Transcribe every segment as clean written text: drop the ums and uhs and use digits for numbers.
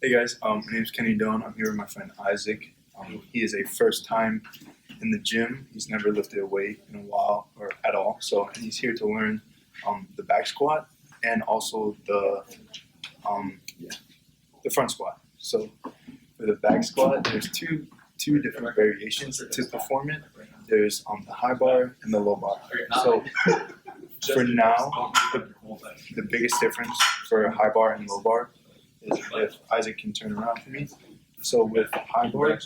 Hey guys, my name's Kenny Doan. I'm here with my friend Isaac. He is a first time in the gym. He's never lifted a weight in a while or at all. And he's here to learn the back squat and also the front squat. So for the back squat, there's two different variations to perform it. There's the high bar and the low bar. So for now, the biggest difference for high bar and low bar is if Isaac can turn around for me. So with high bar,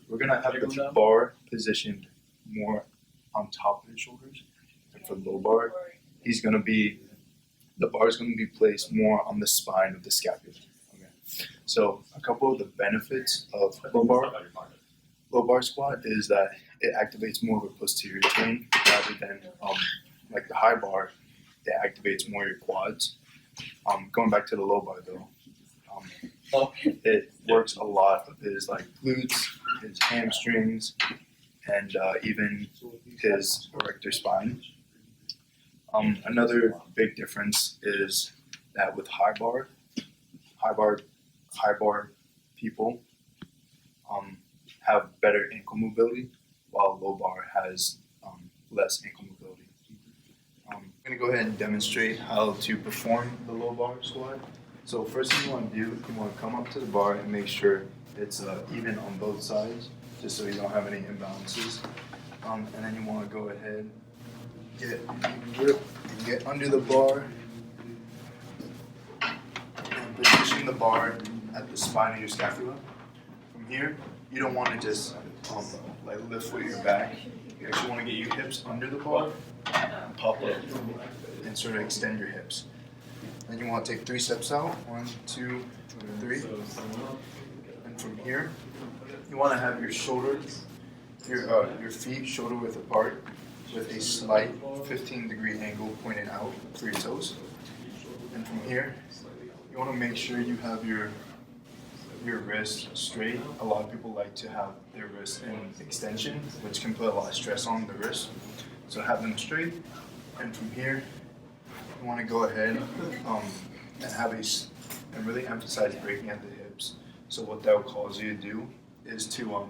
we're gonna have the bar positioned more on top of his shoulders. And for low bar, the bar is gonna be placed more on the spine of the scapula. Okay. So a couple of the benefits of low bar squat is that it activates more of a posterior chain rather than like the high bar, it activates more your quads. Going back to the low bar though, it works a lot of his like glutes, his hamstrings, and even his erector spine. Another big difference is that with high bar people have better ankle mobility, while low bar has less ankle mobility. I'm going to go ahead and demonstrate how to perform the low bar squat. So first thing you want to do, you want to come up to the bar and make sure it's even on both sides, just so you don't have any imbalances. And then you want to go ahead, get under the bar, and position the bar at the spine of your scapula. From here, you don't want to just like lift with your back. You actually want to get your hips under the bar, and pop up, and sort of extend your hips. Then you want to take 3 steps out. 1, 2, 3. And from here, you want to have your shoulders, your feet shoulder width apart, with a slight 15-degree angle pointed out for your toes. And from here, you want to make sure you have your wrists straight. A lot of people like to have their wrists in extension, which can put a lot of stress on the wrist. So have them straight. And from here, you want to go ahead and really emphasize breaking at the hips. So what that will cause you to do is to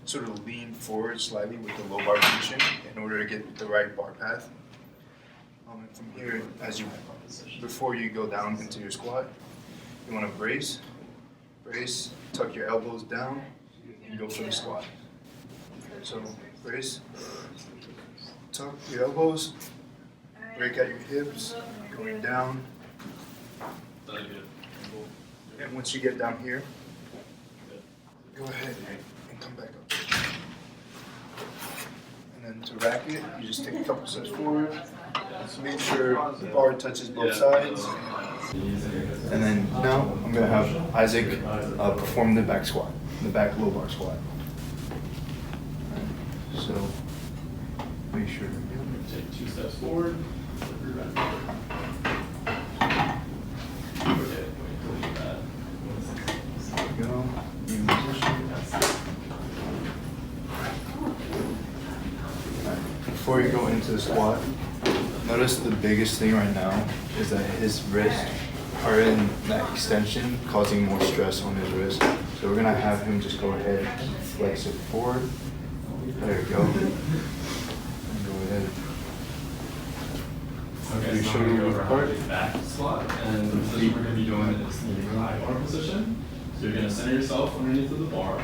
sort of lean forward slightly with the low bar position in order to get the right bar path. And from here, before you go down into your squat, you want to brace, tuck your elbows down, and go for the squat. So brace, tuck your elbows, break out your hips, going down. And once you get down here, go ahead and come back up. And then to rack it, you just take a couple steps forward. Make sure the bar touches both sides. And then now I'm going to have Isaac perform the back squat, the back low bar squat. So make sure take 2 steps forward. Go. In position. Before you go into the squat, notice the biggest thing right now is that his wrists are in that extension, causing more stress on his wrist. So we're gonna have him just go ahead and flex it forward. There you go. And go ahead. Okay, Your so shoulder I'm going to width go apart. over our back squat, and the position we're going to be doing is the high bar position. So you're going to center yourself underneath of the bar.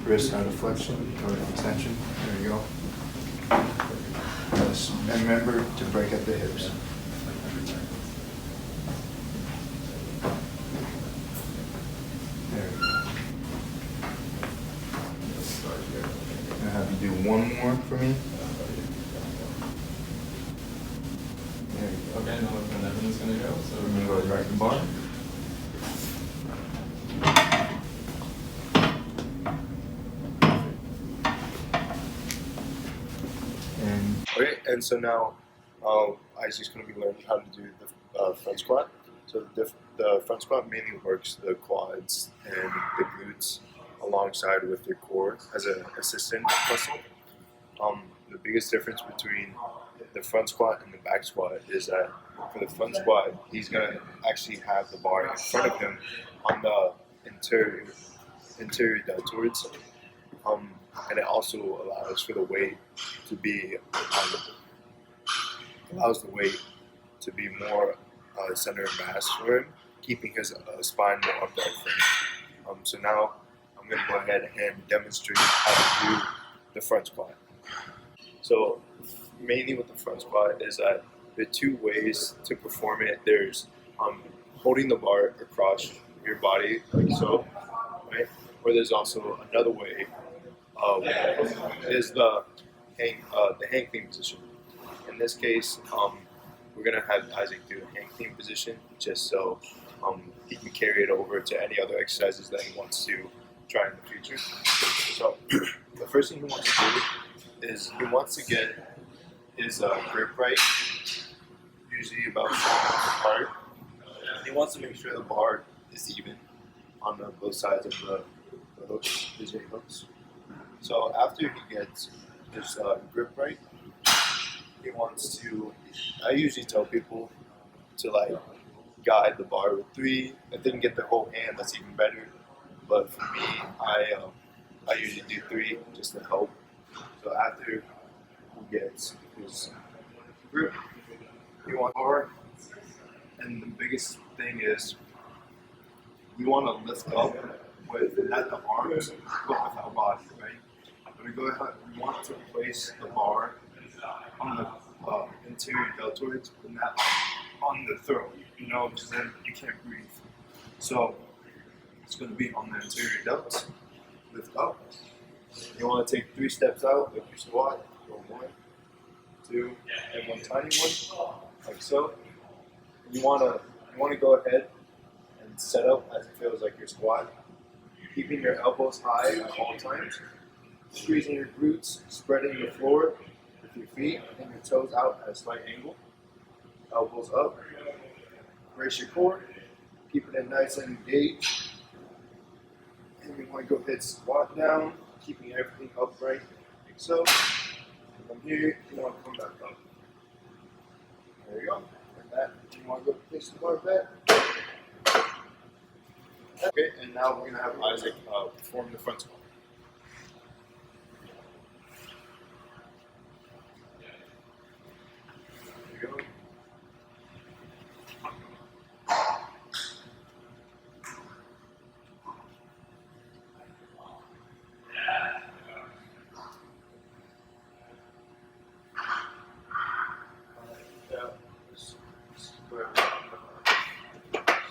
Wrist out of flexion or extension. There you go. Yes. And remember to break at the hips. There you go. I'm gonna have you do one more for me. There you go. Okay, now look where everything's going to go. So We're gonna go right to the bar. And so now Isaac's going to be learning how to do the front squat. So the front squat mainly works the quads and the glutes alongside with your core as an assistant muscle. The biggest difference between the front squat and the back squat is that for the front squat, he's gonna actually have the bar in front of him on the interior deltoids, and it also allows for the weight to be allows the weight to be more center of mass for him, keeping his spine more upright for him. So now I'm going to go ahead and demonstrate how to do the front squat. So mainly with the front squat is that there are two ways to perform it. There's holding the bar across your body like so, right? Or there's also another way is the hang clean position. In this case, we're gonna have Isaac do the hang clean position just so he can carry it over to any other exercises that he wants to try in the future. So the first thing he wants to do is he wants to get his grip right, usually about 4 inches apart. He wants to make sure the bar is even on both sides of the hooks, the J hooks. So after he gets his grip right, he wants to, I usually tell people to like guide the bar with 3. If they can get the whole hand, that's even better. But for me, I usually do 3 just to help. So after he gets his grip, he wants bar. And the biggest thing is we want to lift up with not the arms, but with our body, right? When we go ahead, we want to place the bar on the interior deltoids, but not on the throat, because then you can't breathe. So it's going to be on the interior delts. Lift up. You want to take 3 steps out, like your squat. Go 1, 2, and 1 tiny one, like so. You want to go ahead and set up as it feels like your squat, keeping your elbows high at all times, squeezing your glutes, spreading the floor with your feet and your toes out at a slight angle, elbows up, brace your core, keep it nice and engaged, and you want to go ahead squat down, keeping everything upright, like so. From here, you want to come back up. There you go. Like that. You want to go place the bar back. Okay, and now we're going to have Isaac perform the front squat. There you go.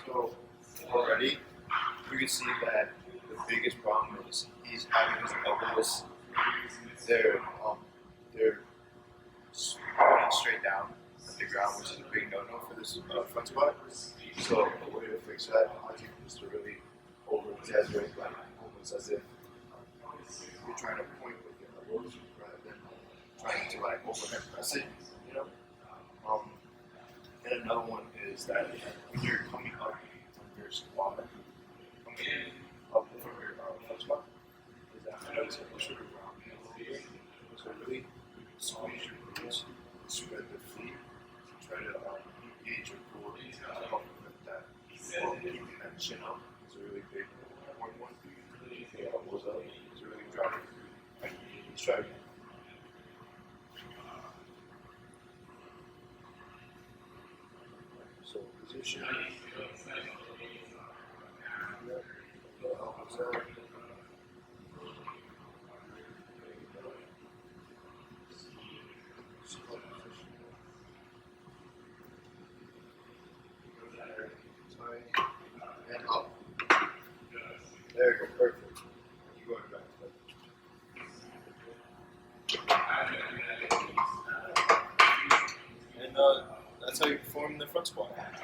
So already you can see that the biggest problem is he's having his elbows, they're pointing straight down at the ground, which is a big no-no for this front squat. So the way to fix that is to really over-exaggerate, like almost as if you're trying to point with your elbows rather than trying to like overhead press it, And another one is that when you're coming up from your squat, coming up from your front squat, is that I notice it push your ground. So really squeeze your glutes, spread the feet, try to engage your core to help with that. While keeping that chin up is a really big important one. The elbows up is really driving. Let's try again. So position. Elbows up. And up. There you go, perfect. Keep going back. And that's how you perform the front squat.